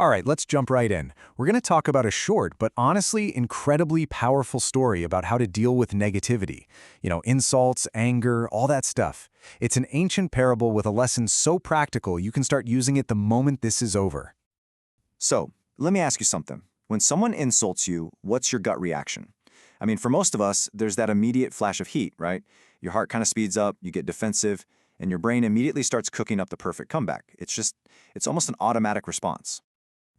All right, let's jump right in. We're going to talk about a short, but honestly incredibly powerful story about how to deal with negativity. Insults, anger, all that stuff. It's an ancient parable with a lesson so practical you can start using it the moment this is over. So, let me ask you something. When someone insults you, what's your gut reaction? For most of us, there's that immediate flash of heat, right? Your heart kind of speeds up, you get defensive, and your brain immediately starts cooking up the perfect comeback. It's almost an automatic response.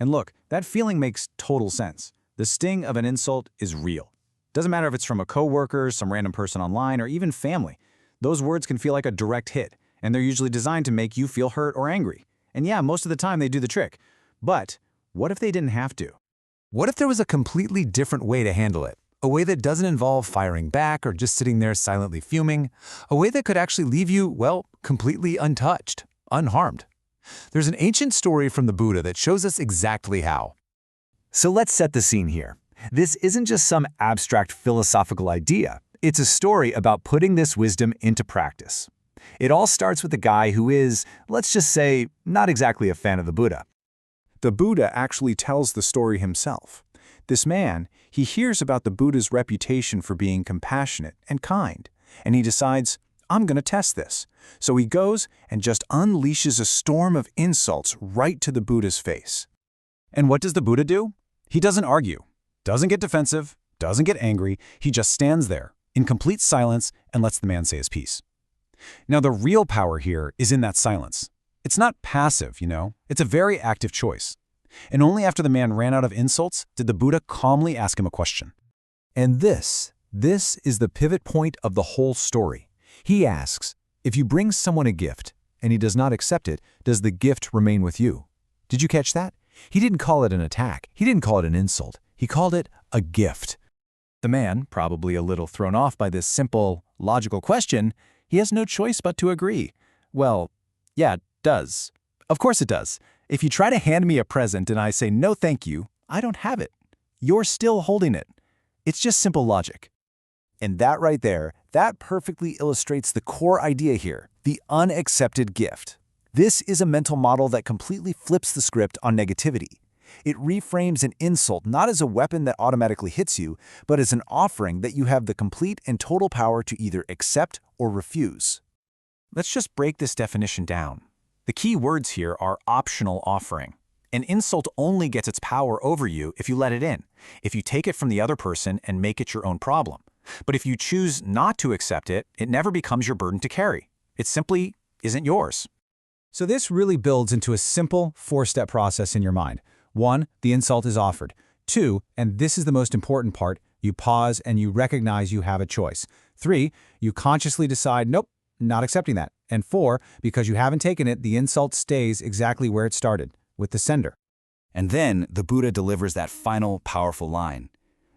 And look, that feeling makes total sense. The sting of an insult is real. Doesn't matter if it's from a coworker, some random person online, or even family. Those words can feel like a direct hit, and they're usually designed to make you feel hurt or angry. And yeah, most of the time they do the trick. But what if they didn't have to? What if there was a completely different way to handle it? A way that doesn't involve firing back or just sitting there silently fuming? A way that could actually leave you, well, completely untouched, unharmed. There's an ancient story from the Buddha that shows us exactly how. So let's set the scene here. This isn't just some abstract philosophical idea. It's a story about putting this wisdom into practice. It all starts with a guy who is, let's just say, not exactly a fan of the Buddha. The Buddha actually tells the story himself. This man, he hears about the Buddha's reputation for being compassionate and kind, and he decides, I'm going to test this. So he goes and just unleashes a storm of insults right to the Buddha's face. And what does the Buddha do? He doesn't argue, doesn't get defensive, doesn't get angry. He just stands there in complete silence and lets the man say his piece. Now, the real power here is in that silence. It's not passive, It's a very active choice. And only after the man ran out of insults did the Buddha calmly ask him a question. And this is the pivot point of the whole story. He asks, if you bring someone a gift and he does not accept it, does the gift remain with you? Did you catch that? He didn't call it an attack. He didn't call it an insult. He called it a gift. The man, probably a little thrown off by this simple, logical question, he has no choice but to agree. Well, yeah, it does. Of course it does. If you try to hand me a present and I say no thank you, I don't have it. You're still holding it. It's just simple logic. And that right there, that perfectly illustrates the core idea here, the unaccepted gift. This is a mental model that completely flips the script on negativity. It reframes an insult not as a weapon that automatically hits you, but as an offering that you have the complete and total power to either accept or refuse. Let's just break this definition down. The key words here are optional offering. An insult only gets its power over you if you let it in, if you take it from the other person and make it your own problem. But if you choose not to accept it, it never becomes your burden to carry. It simply isn't yours. So this really builds into a simple four-step process in your mind. 1, the insult is offered. 2, and this is the most important part, you pause and you recognize you have a choice. 3, you consciously decide, nope, not accepting that. And 4, because you haven't taken it, the insult stays exactly where it started, with the sender. And then the Buddha delivers that final powerful line.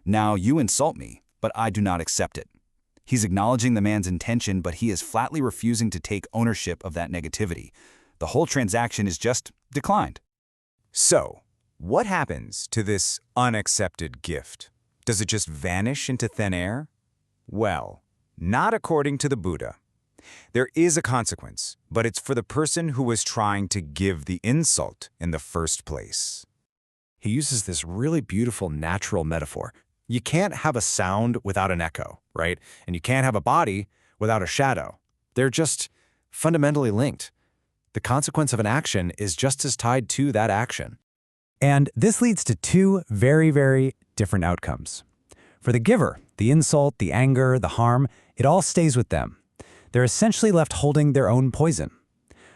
Now you insult me, but I do not accept it. He's acknowledging the man's intention, but he is flatly refusing to take ownership of that negativity. The whole transaction is just declined. So, what happens to this unaccepted gift? Does it just vanish into thin air? Well, not according to the Buddha. There is a consequence, but it's for the person who was trying to give the insult in the first place. He uses this really beautiful natural metaphor. You can't have a sound without an echo, right? And you can't have a body without a shadow. They're just fundamentally linked. The consequence of an action is just as tied to that action. And this leads to two very, very different outcomes. For the giver, the insult, the anger, the harm, it all stays with them. They're essentially left holding their own poison.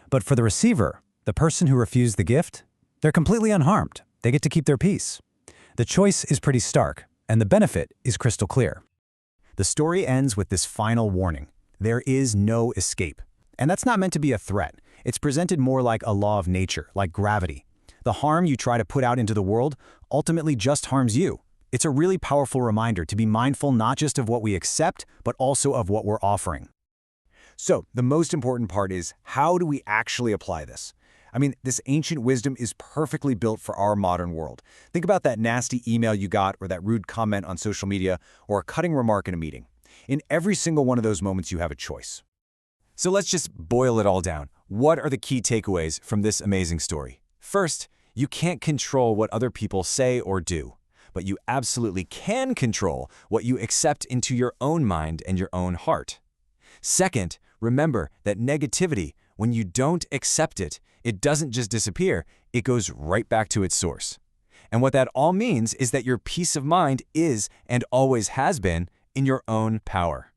But for the receiver, the person who refused the gift, they're completely unharmed. They get to keep their peace. The choice is pretty stark, and the benefit is crystal clear. The story ends with this final warning. There is no escape. And that's not meant to be a threat. It's presented more like a law of nature, like gravity. The harm you try to put out into the world ultimately just harms you. It's a really powerful reminder to be mindful not just of what we accept, but also of what we're offering. So, the most important part is, how do we actually apply this? This ancient wisdom is perfectly built for our modern world. Think about that nasty email you got, or that rude comment on social media, or a cutting remark in a meeting. In every single one of those moments, you have a choice. So let's just boil it all down. What are the key takeaways from this amazing story? First, You can't control what other people say or do, but you absolutely can control what you accept into your own mind and your own heart. Second, remember that negativity, when you don't accept it, it doesn't just disappear, it goes right back to its source. And what that all means is that your peace of mind is, and always has been, in your own power.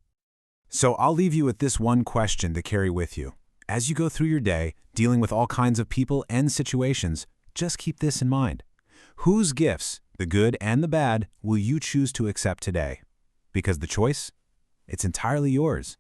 So I'll leave you with this one question to carry with you. As you go through your day, dealing with all kinds of people and situations, just keep this in mind. Whose gifts, the good and the bad, will you choose to accept today? Because the choice, it's entirely yours.